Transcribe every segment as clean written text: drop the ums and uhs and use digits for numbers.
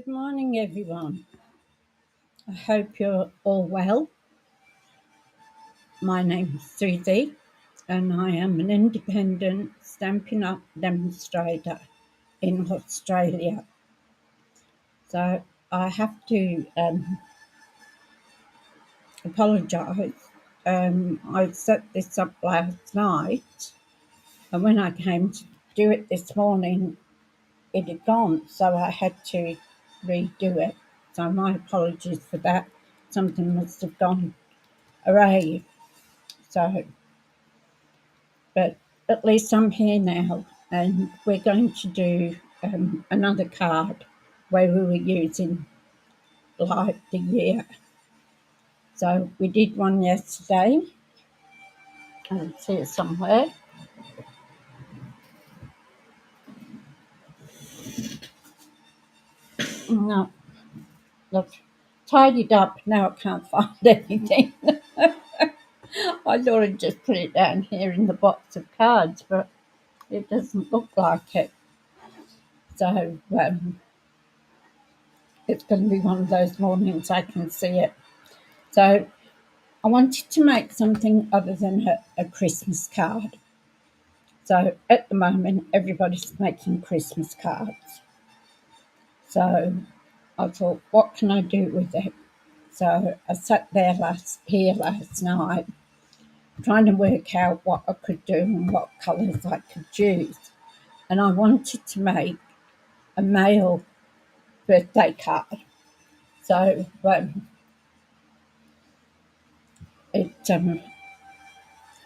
morning, everyone. I hope you're all well. My name's Suzie, and I am an independent Stampin' Up demonstrator in Australia. So I have to apologise. I set this up last night, and when I came to do it this morning, it had gone, so I had to redo it. So my apologies for that. Something must have gone awry. So, but at least I'm here now, and we're going to do another card where we were using like the year. So we did one yesterday. It's here somewhere. No, look, tidied up. Now I can't find anything. I thought I'd just put it down here in the box of cards, but it doesn't look like it. So it's going to be one of those mornings I can see it. So I wanted to make something other than a Christmas card. So at the moment, everybody's making Christmas cards. So I thought, what can I do with it? So I sat there last night trying to work out what I could do and what colours I could use. And I wanted to make a male birthday card. So it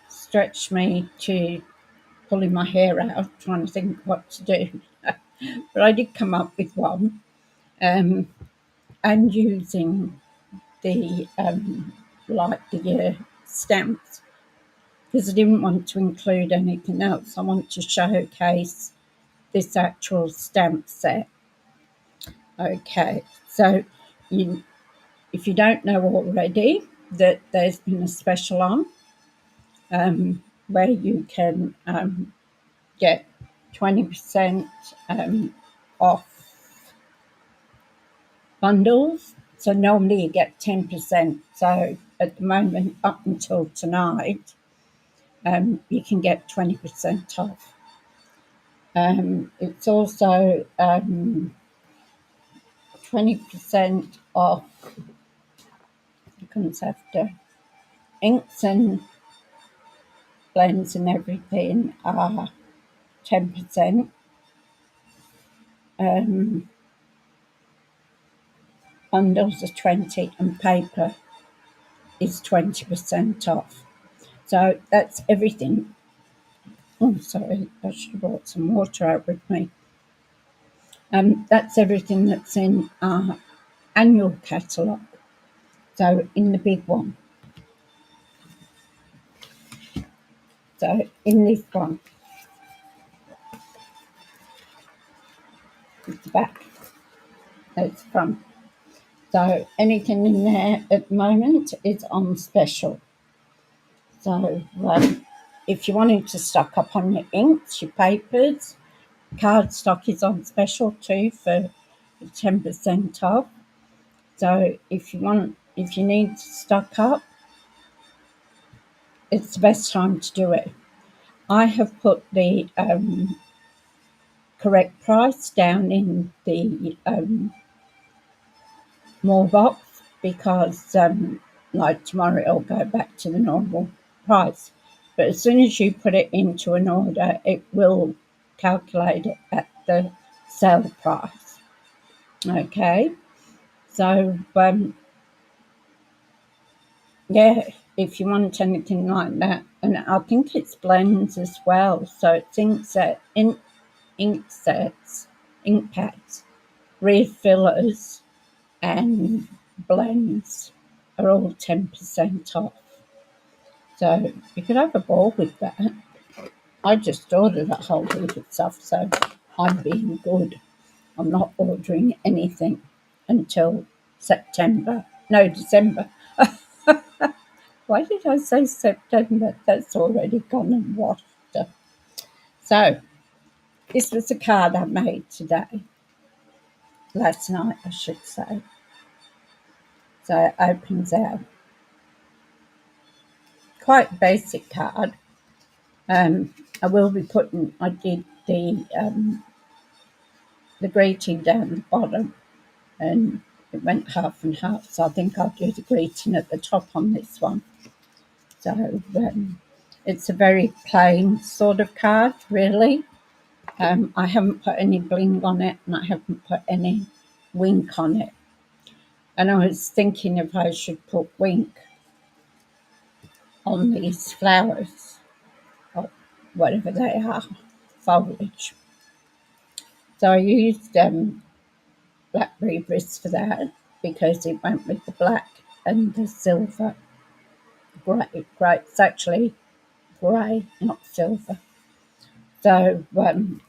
stretched me to pulling my hair out, trying to think what to do. But I did come up with one, and using the like the stamps, because I didn't want to include anything else. I want to showcase this actual stamp set. Okay, so if you don't know already, that there's been a special on where you can get 20% off bundles. So normally you get 10%. So at the moment, up until tonight, you can get 20% off. It's also 20% off. It comes after inks and blends and everything are 10%. Bundles are 20 and paper is 20% off. So that's everything. Oh, sorry, I should have brought some water out with me. That's everything that's in our annual catalogue. So in the big one. So in this one, it's the back. That's the front. So anything in there at the moment is on special. So if you wanted to stock up on your inks, your papers, cardstock is on special too for 10% off. So if you need to stock up, it's the best time to do it. I have put the correct price down in the more box because like tomorrow it'll go back to the normal price. But as soon as you put it into an order, it will calculate it at the sale price. Okay, so yeah, if you want anything like that, and I think it's blends as well. So it's ink sets, ink pads, refillers, and blends are all 10% off. So you could have a ball with that. I just ordered a whole heap of stuff, so I'm being good. I'm not ordering anything until September. No, December. Why did I say September? That's already gone and washed up. So this was the card I made today. last night, I should say. So it opens out. Quite basic card. I will be putting, I did the greeting down the bottom, and it went half and half, so I think I'll do the greeting at the top on this one. So it's a very plain sort of card, really. I haven't put any bling on it, and I haven't put any wink on it. And I was thinking if I should put wink on these flowers, or whatever they are, foliage. So I used blackberry wrist for that because it went with the black and the silver. Grey. It's actually grey, not silver. So I've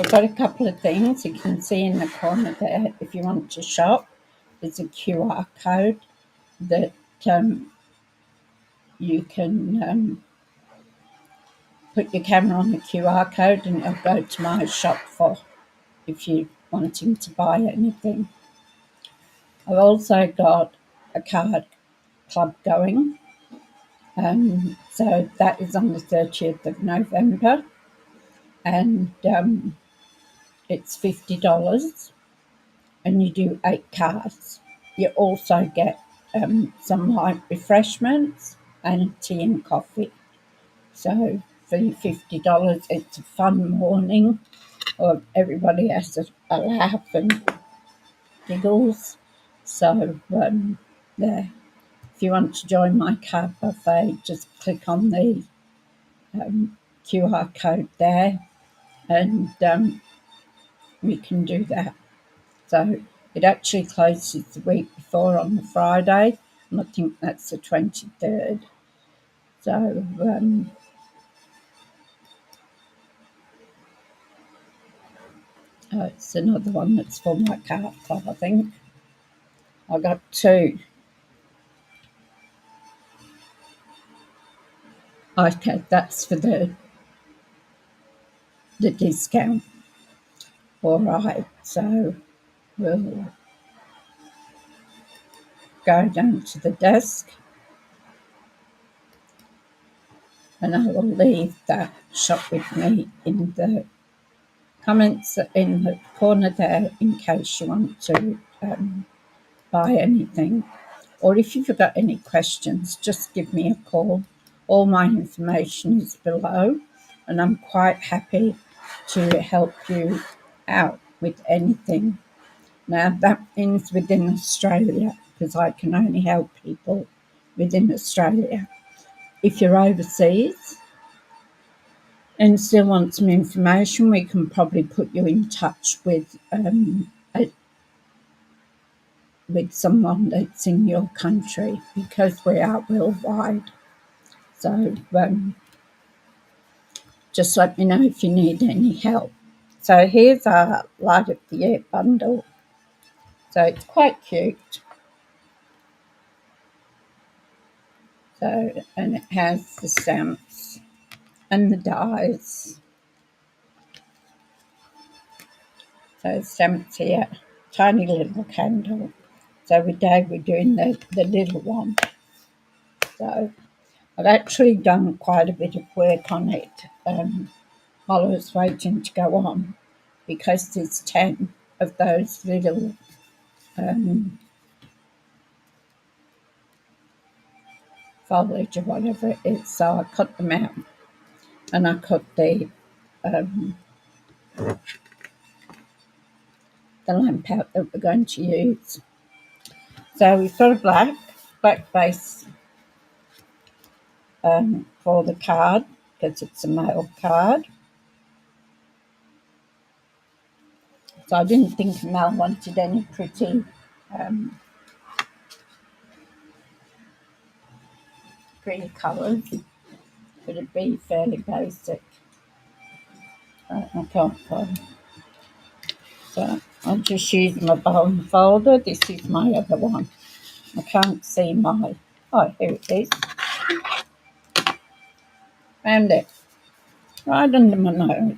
got a couple of things you can see in the corner there. If you want to shop, there's a QR code that you can put your camera on the QR code and it'll go to my shop for if you're wanting to buy anything. I've also got a card club going. So that is on the 30th of November, and it's $50, and you do 8 cards. You also get some light refreshments and tea and coffee. So for $50, it's a fun morning, or everybody has a laugh and giggles. So there. If you want to join my card buffet, just click on the QR code there, and we can do that. So it actually closes the week before on the Friday, and I think that's the 23rd. So it's another one that's for my card club, I think. I got 2. Okay, that's for the discount. All right, so we'll go down to the desk, and I will leave that shop with me in the comments in the corner there in case you want to buy anything. Or if you've got any questions, just give me a call. All my information is below, and I'm quite happy to help you out with anything. Now, that means within Australia, because I can only help people within Australia. If you're overseas and still want some information, we can probably put you in touch with someone that's in your country, because we are worldwide. So just let me know if you need any help. So here's our Light of the Year bundle. So it's quite cute. So, and it has the stamps and the dies. So stamps here, tiny little candle. So today we're doing the little one. So I've actually done quite a bit of work on it while I was waiting to go on, because there's 10 of those little foliage or whatever it is. So I cut them out, and I cut the lamp out that we're going to use. So we've got a black base for the card, because it's a mail card. So I didn't think Mel wanted any pretty colours. It'd be fairly basic. I can't find. So I'll just use my bone folder. This is my other one. I can't see my... Oh, here it is. Found it. Right under my nose.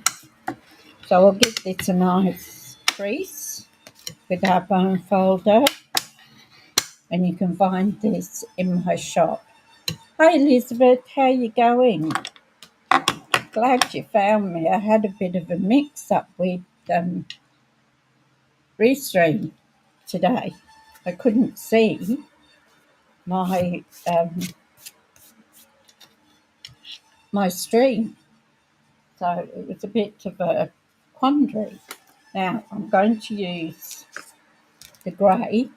So I'll give this a nice crease with our bone folder, and you can find this in my shop. Hi Elizabeth, how you going? Glad you found me. I had a bit of a mix-up with Restream today. I couldn't see my my stream, so it was a bit of a quandary. Now I'm going to use the grey,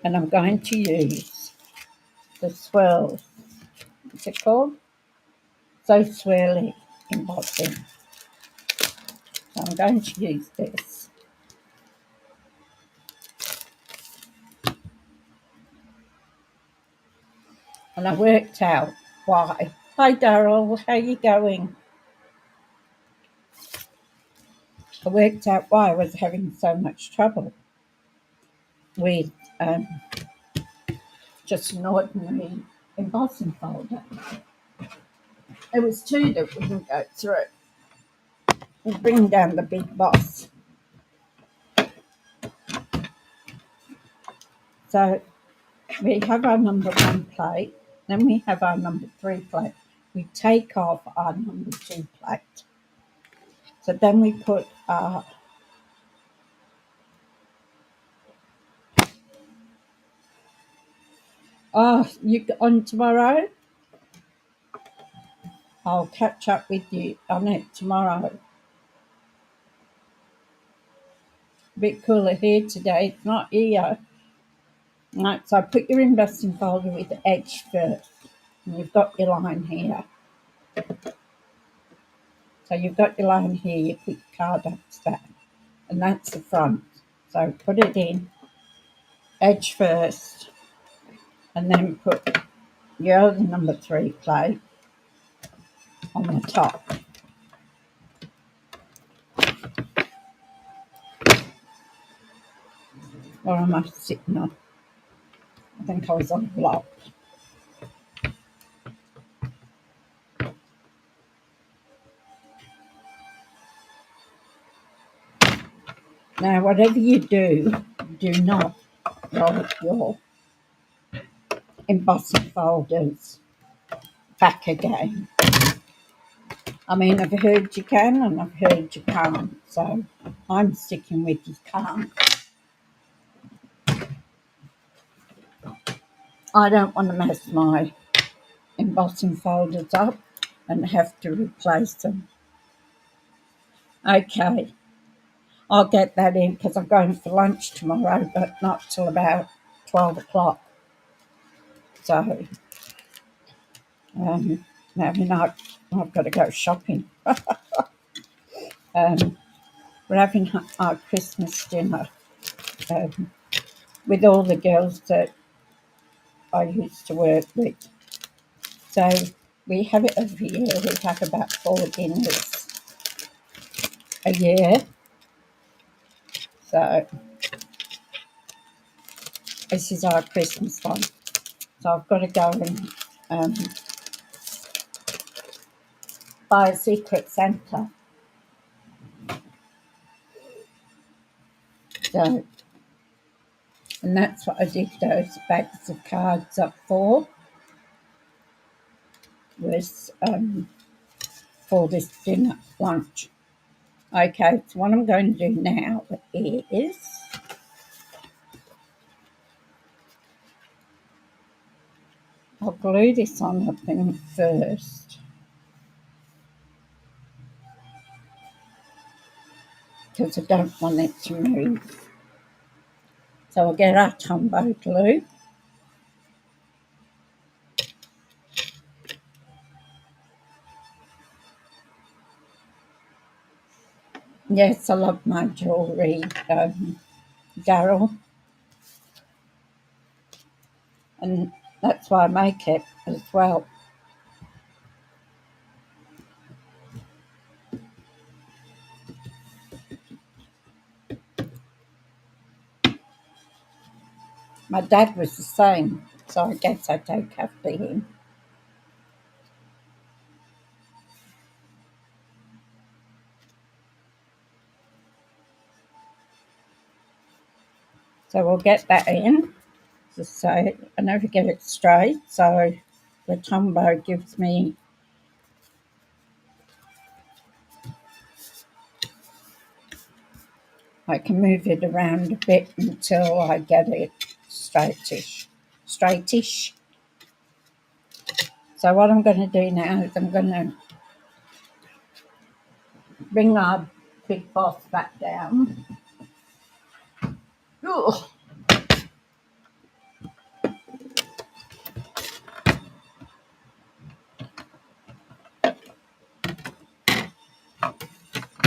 and I'm going to use the swirl. What's it called? So swirly embossing. So I'm going to use this. And I worked out why. Hi Daryl, how you going? I worked out why I was having so much trouble with just an ordinary embossing folder. There was two that wouldn't go through. We'll bring down the big boss. So we have our number 1 plate, then we have our number 3 plate. We take off our number 2 plate. So then we put our you on tomorrow? I'll catch up with you on it tomorrow. A bit cooler here today. It's not here. Right, so put your embossing folder with the edge first. And you've got your line here. So you've got your line here, you put your card up to that. And that's the front. So put it in, edge first, and then put your other number 3 plate on the top. Or am I sitting on? I think I was on a block. Now, whatever you do not roll your embossing folders back again. I mean, I've heard you can and I've heard you can't, so I'm sticking with you can't. I don't want to mess my embossing folders up and have to replace them. Okay, I'll get that in because I'm going for lunch tomorrow, but not till about 12 o'clock. So, now I've got to go shopping. We're having our Christmas dinner with all the girls that I used to work with. So we have it every year. We have about 4 dinners a year. So this is our Christmas one. So I've got to go and buy a Secret Santa. So, and that's what I did those bags of cards up for, was for this dinner lunch. Okay, so what I'm going to do now is I'll glue this on the thing first, because I don't want it to move. So I'll get our Tombow glue. Yes, I love my jewellery, Daryl. And that's why I make it as well. My dad was the same, so I guess I take after him. So we'll get that in. Just say I never get it straight, so the Tombow gives me I can move it around a bit until I get it straightish. So what I'm going to do now is I'm going to bring our big boss back down. Ugh.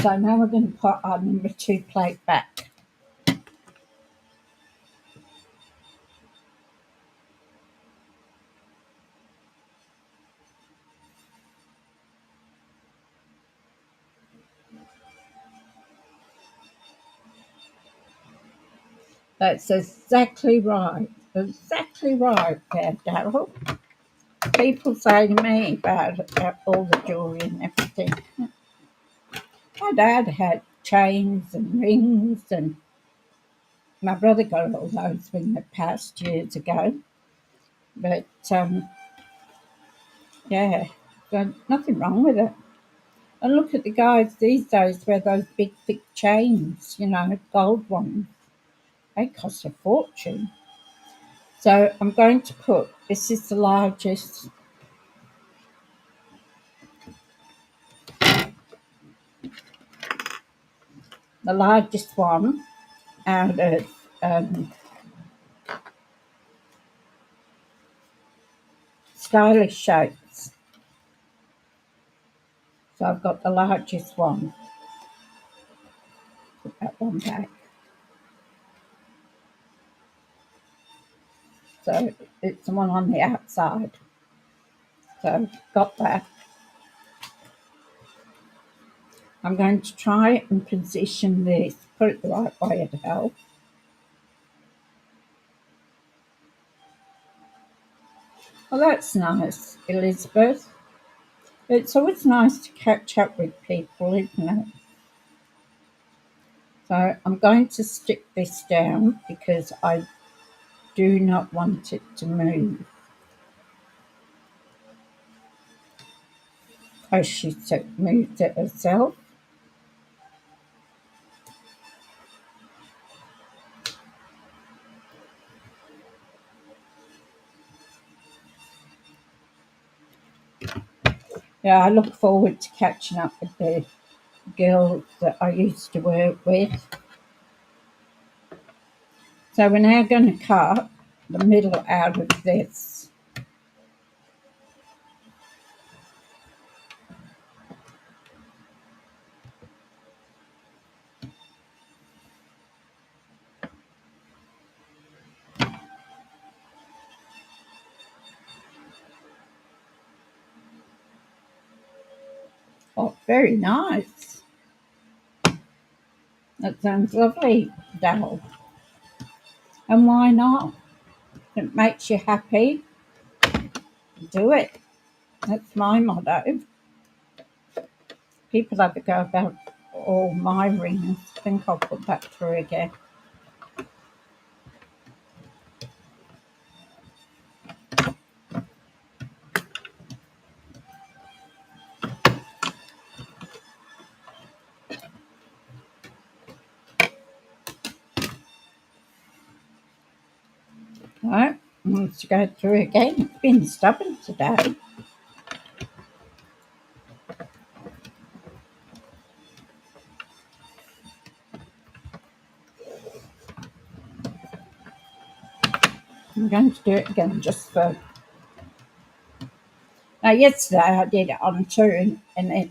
So now we're going to put our number 2 plate back. That's exactly right. Exactly right there, Daryl. People say to me about all the jewellery and everything. My dad had chains and rings, and my brother got all those when they passed years ago. But yeah, so nothing wrong with it. And look at the guys these days wear those big, thick chains, gold ones. They cost a fortune. So I'm going to put, this is the largest one out of stylish shapes. So I've got the largest one. Put that one back. So it's the one on the outside. So I've got that. I'm going to try and position this, put it the right way at help. Well, that's nice, Elizabeth. It's always nice to catch up with people, isn't it? So I'm going to stick this down because I do not want it to move. Oh, she moved it herself. Yeah, I look forward to catching up with the girls that I used to work with. So we're now going to cut the middle out of this. Oh, very nice. That sounds lovely, Dal. And why not? If it makes you happy, do it. That's my motto. People have to go about all my rings. I think I'll put that through again. Right, let's go through again. It's been stubborn today. I'm going to do it again just for. Now, yesterday I did it on 2 and it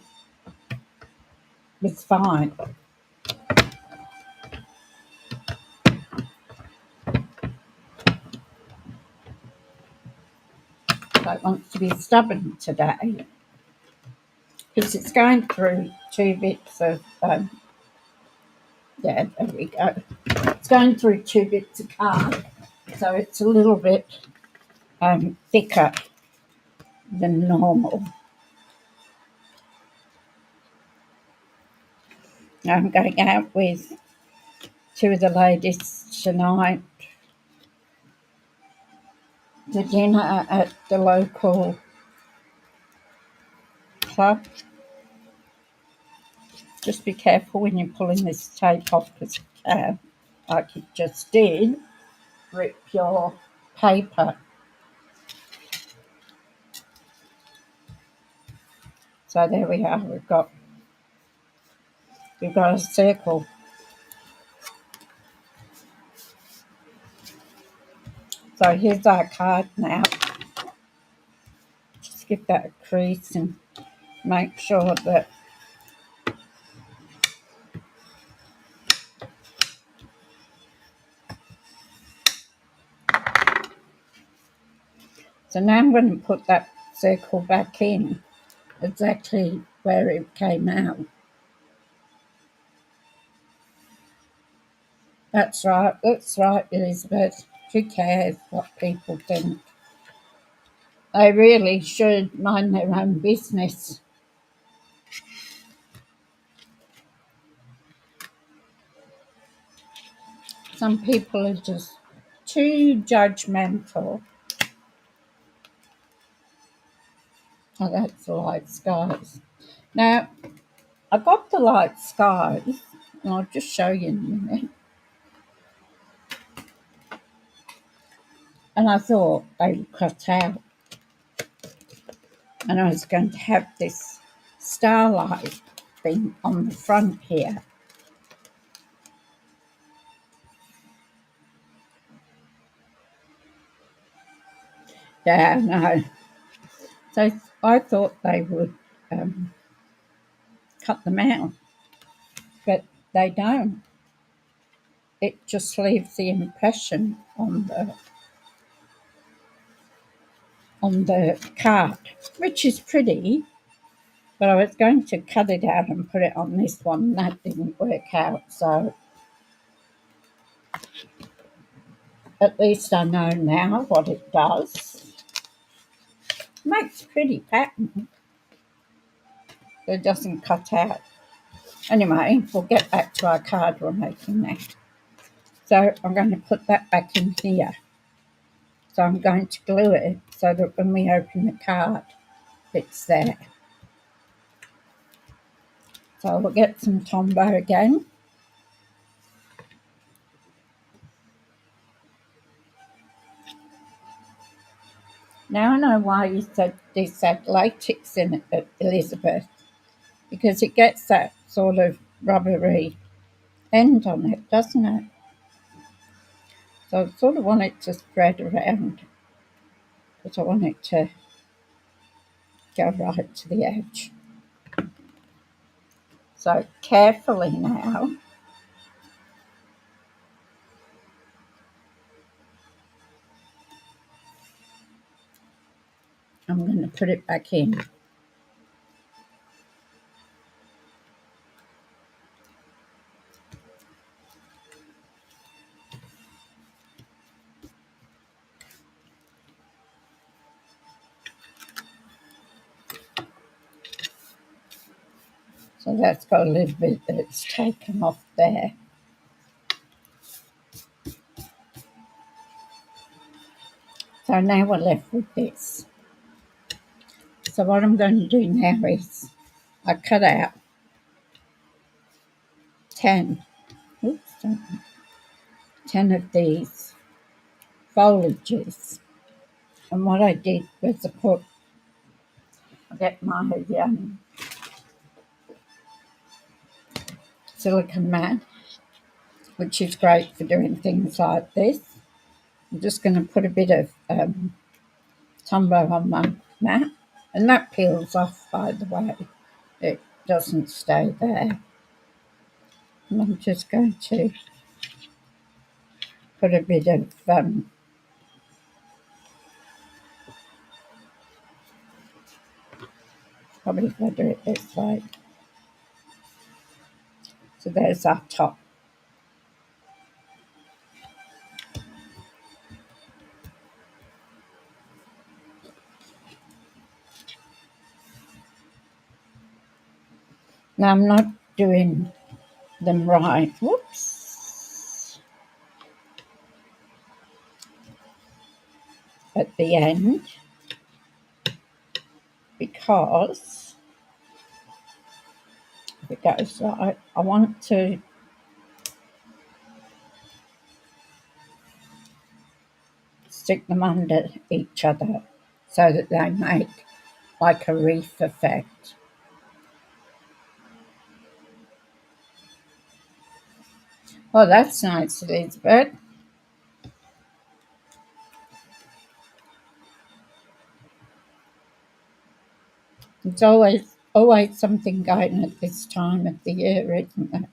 was fine. So it wants to be stubborn today because it's going through 2 bits of. Yeah, there we go. It's going through 2 bits of card, so it's a little bit thicker than normal. Now I'm going out with two of the ladies tonight to dinner at the local club. Just be careful when you're pulling this tape off, because it can, like it just did, rip your paper. So there we are. We've got a circle. So here's our card now. Just give that a crease and make sure that so now I'm going to put that circle back in exactly where it came out. That's right, Elizabeth. Who cares what people think? They really should mind their own business. Some people are just too judgmental. Oh, that's the light skies. Now, I got the light skies, and I'll just show you in a minute. And I thought they would cut out. And I was going to have this starlight thing on the front here. Yeah, no. So I thought they would cut them out, but they don't. It just leaves the impression on the card, which is pretty. But I was going to cut it out and put it on this one, and that didn't work out. So at least I know now what it does. Makes a pretty pattern. It doesn't cut out. Anyway, we'll get back to our card we're making now. So I'm going to put that back in here. So I'm going to glue it so that when we open the card, it's there. So we'll get some Tombow again. Now I know why you said this had latex in it, Elizabeth, because it gets that sort of rubbery end on it, doesn't it? So I sort of want it to spread around, because I want it to go right to the edge. So carefully now, I'm going to put it back in. So that's got a little bit that's taken off there. So now we're left with this. So what I'm going to do now is I cut out 10 of these foliages. And what I did was I get my silicone mat, which is great for doing things like this. I'm just going to put a bit of Tombow on my mat, and that peels off, by the way. It doesn't stay there. And I'm just going to put a bit of probably if I do it this way. So there's our top. Now I'm not doing them right. Whoops. at the end, because if it goes like, I want to stick them under each other so that they make like a reef effect. Oh, that's nice, Elizabeth. It's always something going at this time of the year, isn't there?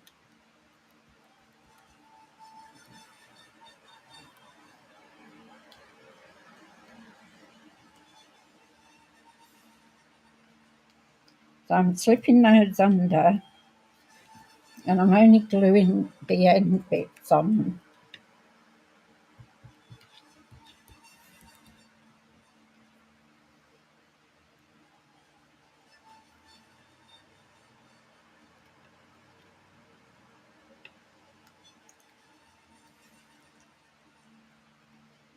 So I'm slipping those under, and I'm only gluing the end bits on.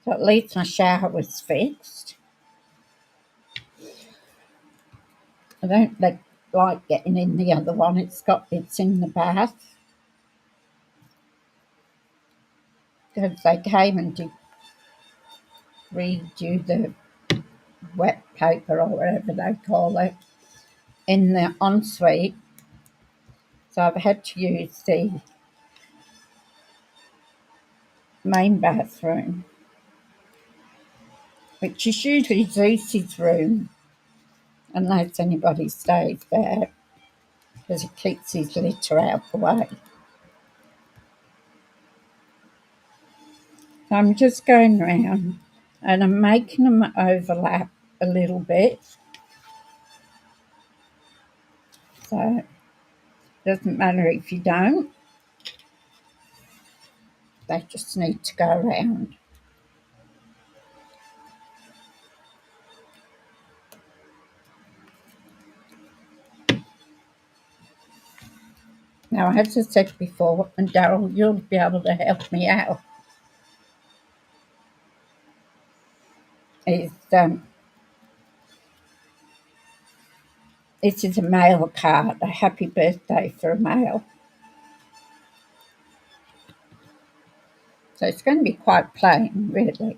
So at least my shower was fixed. I don't like getting in the other one. It's in the bath. Because they came and did redo the wet paper or whatever they call it in the ensuite. So I've had to use the main bathroom, which is usually Zeus's room, unless anybody stays there, because it keeps his litter out the way. So I'm just going round and I'm making them overlap a little bit. So it doesn't matter if you don't, they just need to go around. Now, as I said before, and Daryl, you'll be able to help me out, is this is a mail card, a happy birthday for a mail. So it's going to be quite plain, really.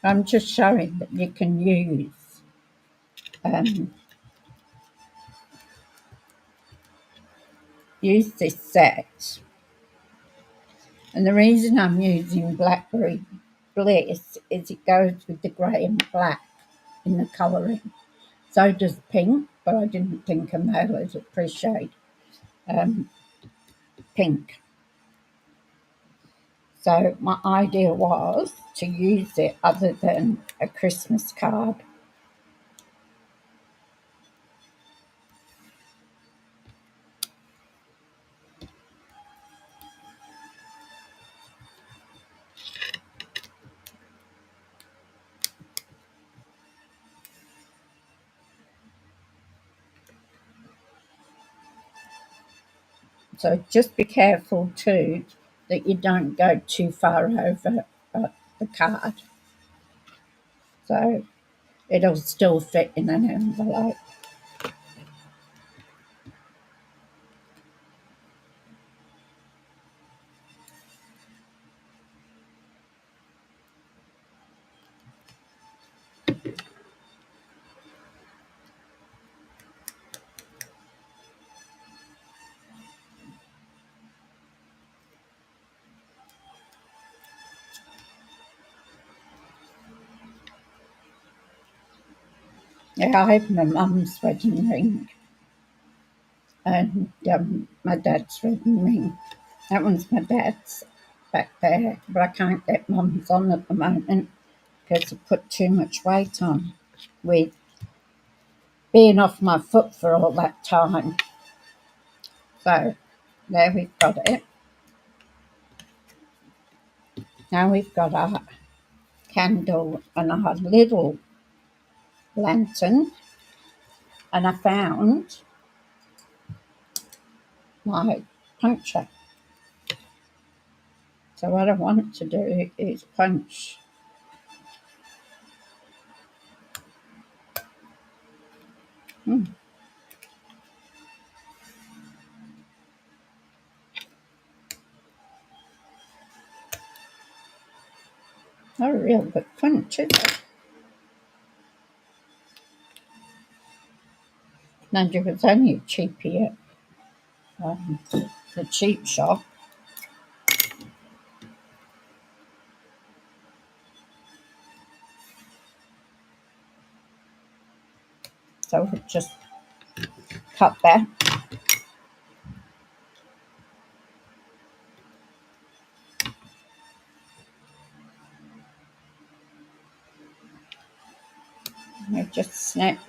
I'm just showing that you can use this set. And the reason I'm using Blackberry Bliss is it goes with the grey and black in the colouring. So does pink, but I didn't think a mail would appreciate pink. So my idea was to use it other than a Christmas card. So just be careful too that you don't go too far over the card. So it'll still fit in an envelope. Yeah, I have my mum's wedding ring and my dad's wedding ring. That one's my dad's back there, but I can't get mum's on at the moment because I put too much weight on with being off my foot for all that time. So there we've got it. Now we've got our candle and our little lantern, and I found my puncture. So what I want to do is punch Mm. Not a real good crunch, is it? Mind you, it's only a cheapie at the cheap shop. So we'll just cut that. We'll just snip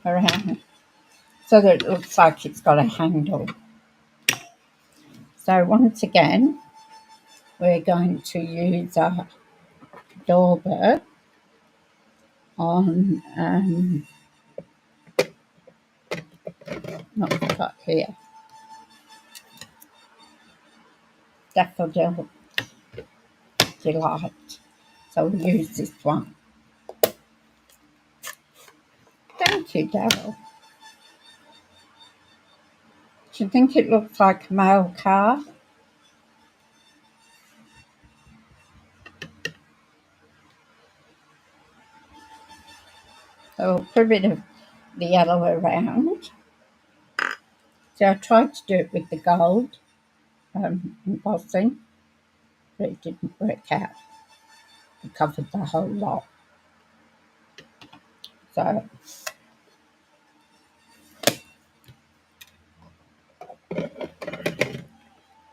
around so that it looks like it's got a handle. So once again, we're going to use our dauber on not cut here, Daffodil Delight. So we'll use this one. Thank you, Daryl. Do you think it looks like a mail car? So we'll put a bit of the yellow around. So I tried to do it with the gold embossing, but it didn't work out. It covered the whole lot. So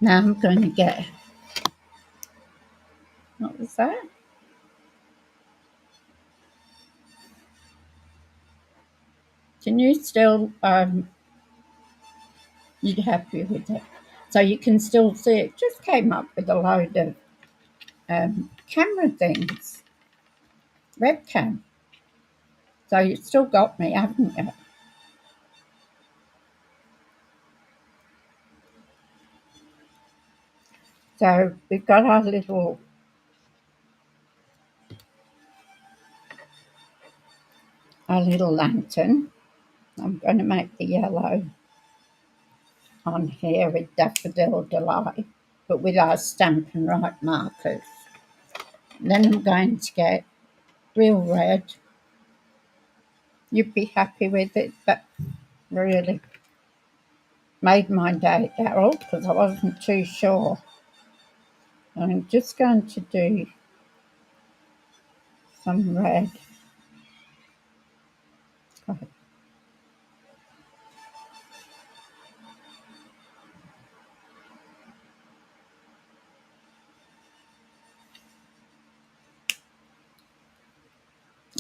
now I'm going to get, what was that? Can you still, you'd happy with it? So you can still see it just came up with a load of camera things, webcam. So you've still got me, haven't you? So we've got our little lantern. I'm going to make the yellow on here with Daffodil Delight, but with our Stampin' Right markers. And then I'm going to get real red. You'd be happy with it, but really made my day, Daryl, because I wasn't too sure. I'm just going to do some red.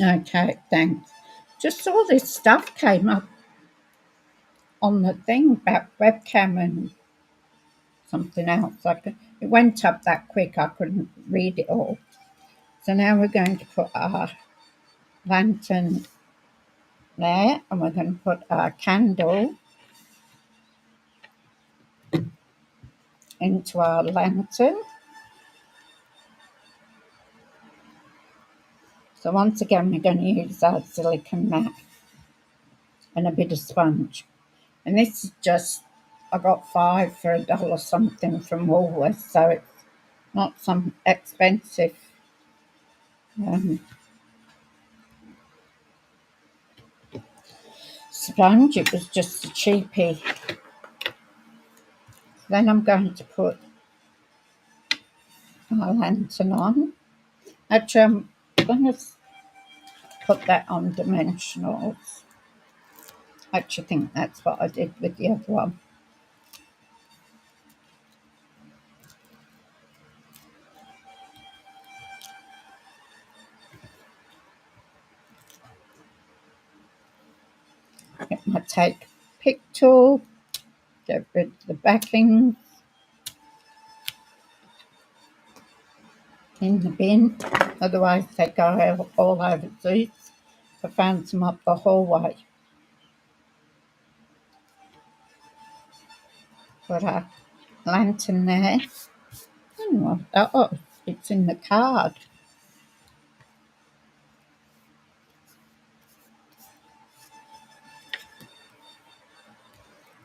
Okay, thanks. Just all this stuff came up on the thing about webcam and something else. It went up that quick I couldn't read it all. So now we're going to put our lantern there, and we're going to put our candle into our lantern. So once again, we're going to use our silicone mat and a bit of sponge. And this is just, I got 5 for $1 something from Woolworths, so it's not some expensive sponge. It was just a cheapie. Then I'm going to put our lantern on. Actually, I'm going to put that on dimensionals. I actually think that's what I did with the other one. Get my take pick tool, get rid of the backing in the bin, otherwise they go all over the seats. I found some up the hallway. Put a lantern there. Oh, it's in the card.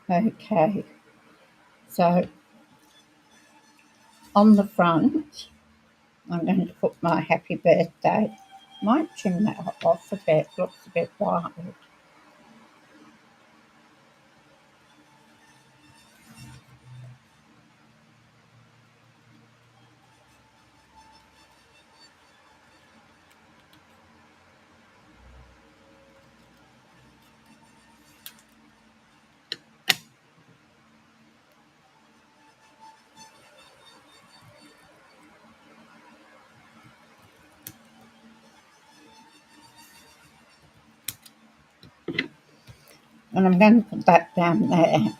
Okay, so on the front, I'm going to put my happy birthday. Might trim that off a bit, looks a bit wild. And I'm going to put that down there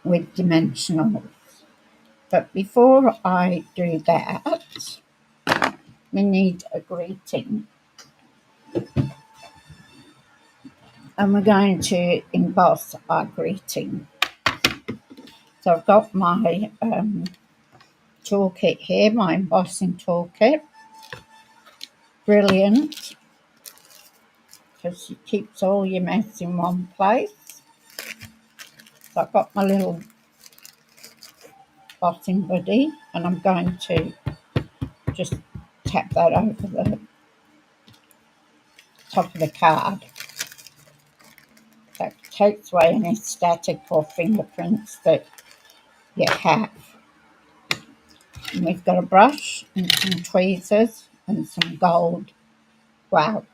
with dimensionals. But before I do that, we need a greeting. And we're going to emboss our greeting. So I've got my toolkit here, my embossing toolkit. Brilliant, because it keeps all your mess in one place. So I've got my little bossing buddy, and I'm going to just tap that over the top of the card. That takes away any static or fingerprints that you have. And we've got a brush and some tweezers and some gold. Wow.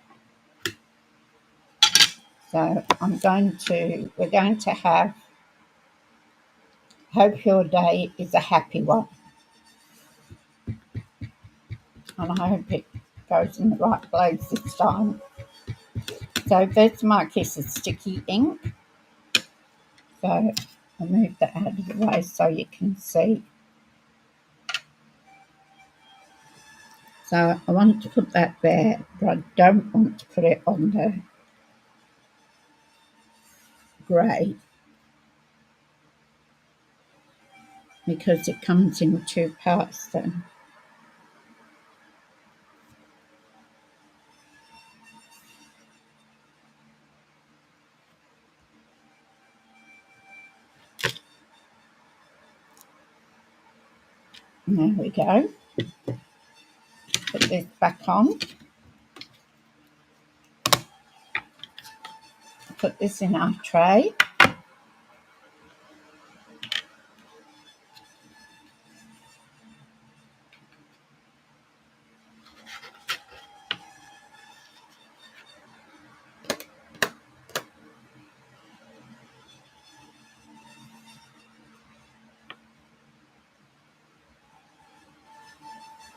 So we're going to have, hope your day is a happy one. And I hope it goes in the right place this time. So Vegemite is a sticky ink. So I'll move that out of the way so you can see. So I want to put that there, but I don't want to put it on the grey because it comes in two parts then. There we go. Put this back on. Put this in our tray.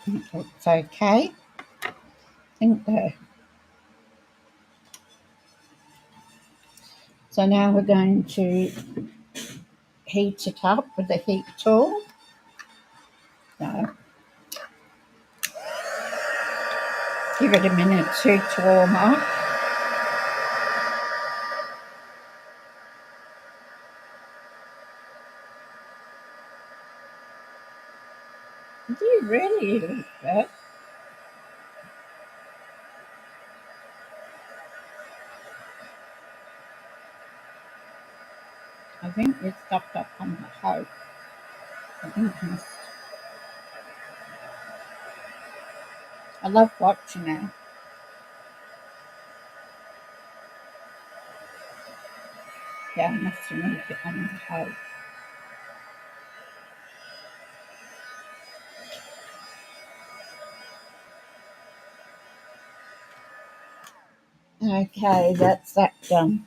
It's okay. I think so now we're going to heat it up with the heat tool. So give it a minute or two to warm up. Do you really like that? I think it's stuffed up on the house. I think I love watching it. Yeah, I must have moved it on the house. Okay, that's that done.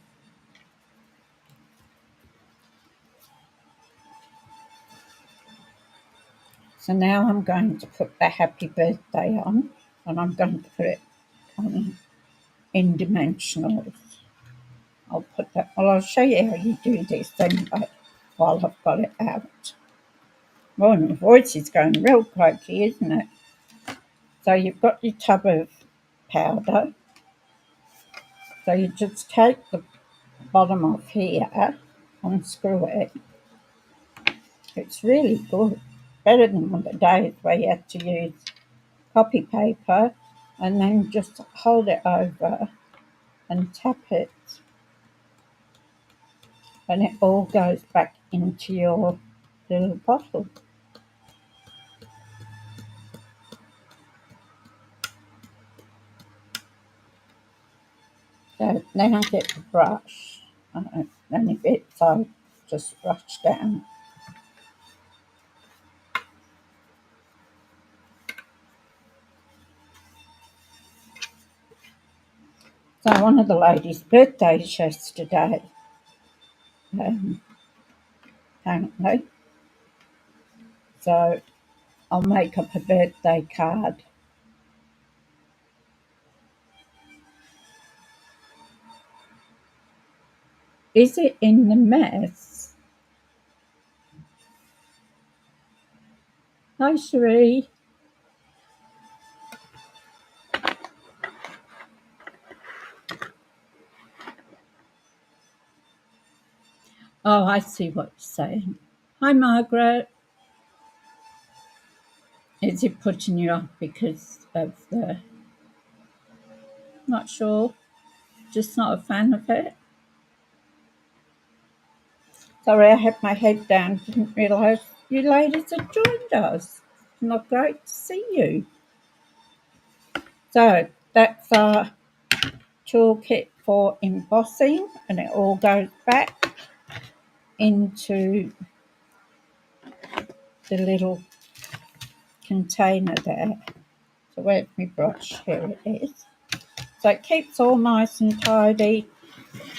So now I'm going to put the happy birthday on, and I'm going to put it on in dimensionals. I'll put that, well, I'll show you how you do this anyway while I've got it out. Well, my voice is going real croaky, isn't it? So you've got your tub of powder. So you just take the bottom off here, unscrew it. It's really good. Better than the days where you had to use copy paper and then just hold it over and tap it. and it all goes back into your little bottle. So then I get the brush, any bits I just brush down. So one of the ladies' birthdays yesterday, apparently. So I'll make up a birthday card. Is it in the mess? Hi, Cherie. Oh, I see what you're saying. Hi, Margaret. Is it putting you off because of the... Not sure. Just not a fan of it. Sorry, I had my head down. Didn't realise you ladies had joined us. Not great to see you. So that's our toolkit for embossing, and it all goes back into the little container there. So where's my brush? Here it is. So it keeps all nice and tidy,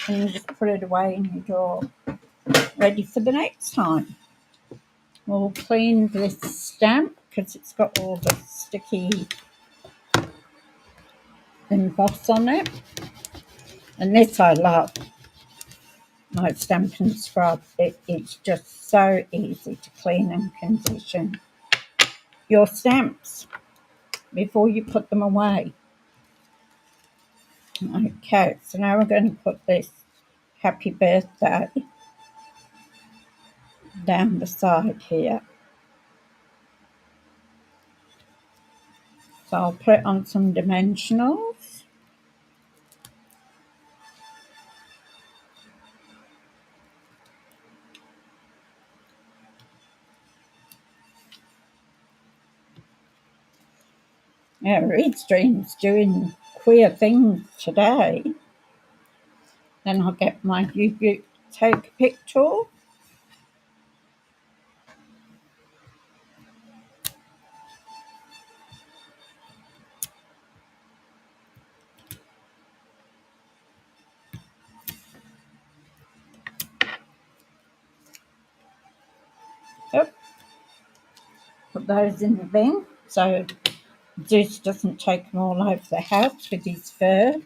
and you just put it away in your drawer, ready for the next time. We'll clean this stamp because it's got all the sticky emboss on it. And this I love, my Stampin' Scrub. It's just so easy to clean and condition your stamps before you put them away. Okay, so now we're going to put this happy birthday down the side here. So I'll put it on some dimensionals. Yeah, Reedstream's doing queer things today. Then I'll get my you take a picture. Yep. Put those in the bin so Zeus doesn't take them all over the house with his fur.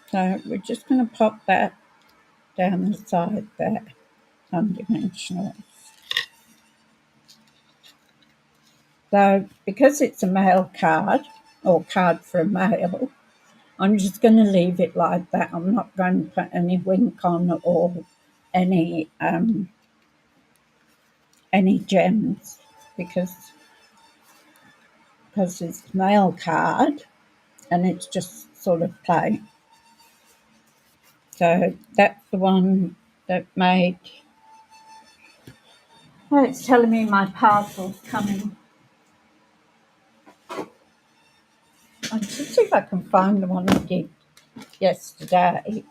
So we're just going to pop that down the side there, undimensional. So because it's a mail card, or card for a mail, I'm just going to leave it like that. I'm not going to put any wink on or any gems because it's a mail card and it's just sort of plain. So that's the one that made... Oh, it's telling me my parcel's coming. I should see if I can find the one I did yesterday.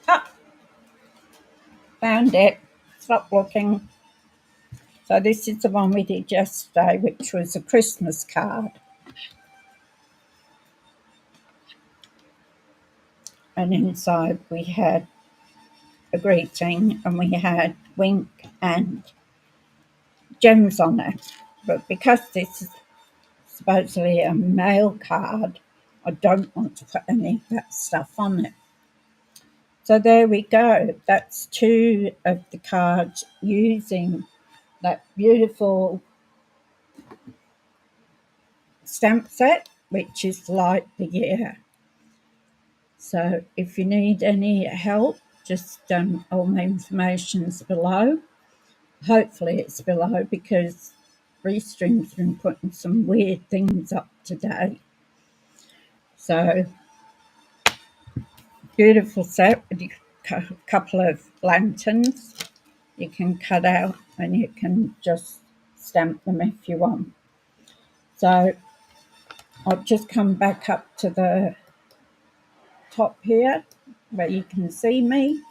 Ah, found it. Stop looking. So this is the one we did yesterday, which was a Christmas card. And inside we had a greeting and we had wink and gems on it. But because this is supposedly a mail card, I don't want to put any of that stuff on it. So there we go. That's 2 of the cards using that beautiful stamp set, which is Light the Year. So if you need any help, just all my information's below. Hopefully it's below because Restream's been putting some weird things up today. So beautiful set with a couple of lanterns you can cut out, and you can just stamp them if you want. So I'll just come back up to the top here where you can see me.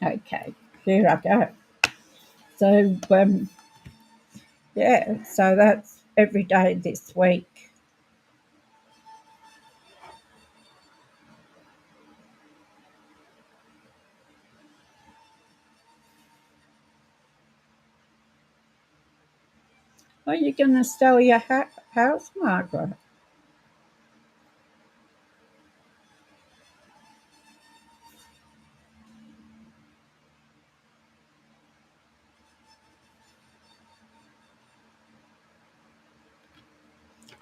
Okay, here I go. So yeah, so that's every day this week. Are you going to sell your house, Margaret?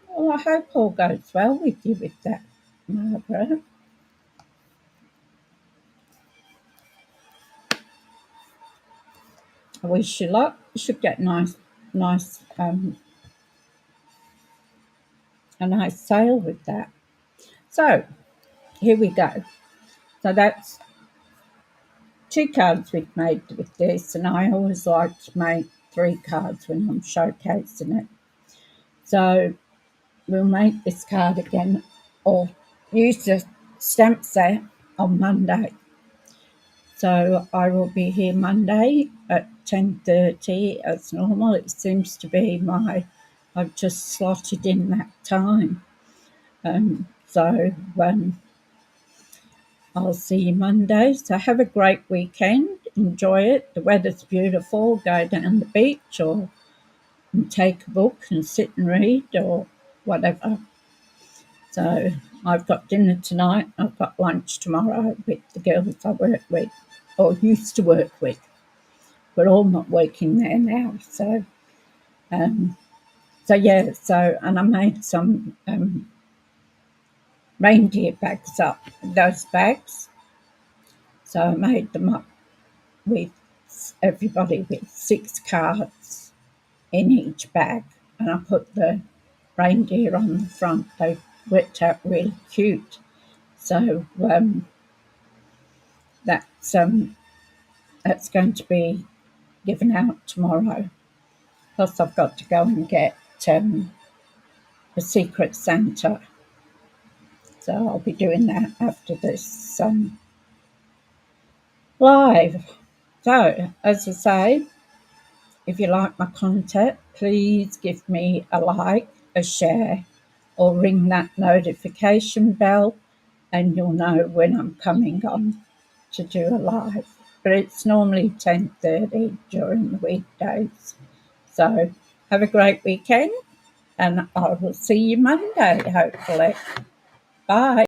Well, I hope all goes well with you with that, Margaret. I wish you luck. You should get nice, a nice sale with that. So here we go. So that's 2 cards we've made with this, and I always like to make 3 cards when I'm showcasing it. So we'll make this card again, or use the stamp set on Monday. So I will be here Monday at 10:30 as normal. It seems to be I've just slotted in that time. So I'll see you Monday. So have a great weekend. Enjoy it. The weather's beautiful. Go down the beach or take a book and sit and read or whatever. So I've got dinner tonight. I've got lunch tomorrow with the girls I work with or used to work with. We're all not working there now. So yeah. So and I made some reindeer bags up. Those bags. So I made them up with everybody with 6 cards in each bag, and I put the reindeer on the front. They worked out really cute. So that's going to be given out tomorrow. Plus, I've got to go and get a Secret Santa. So I'll be doing that after this live. So, as I say, if you like my content, please give me a like, a share, or ring that notification bell, and you'll know when I'm coming on to do a live. But it's normally 10:30 during the weekdays. So have a great weekend, and I will see you Monday, hopefully. Bye.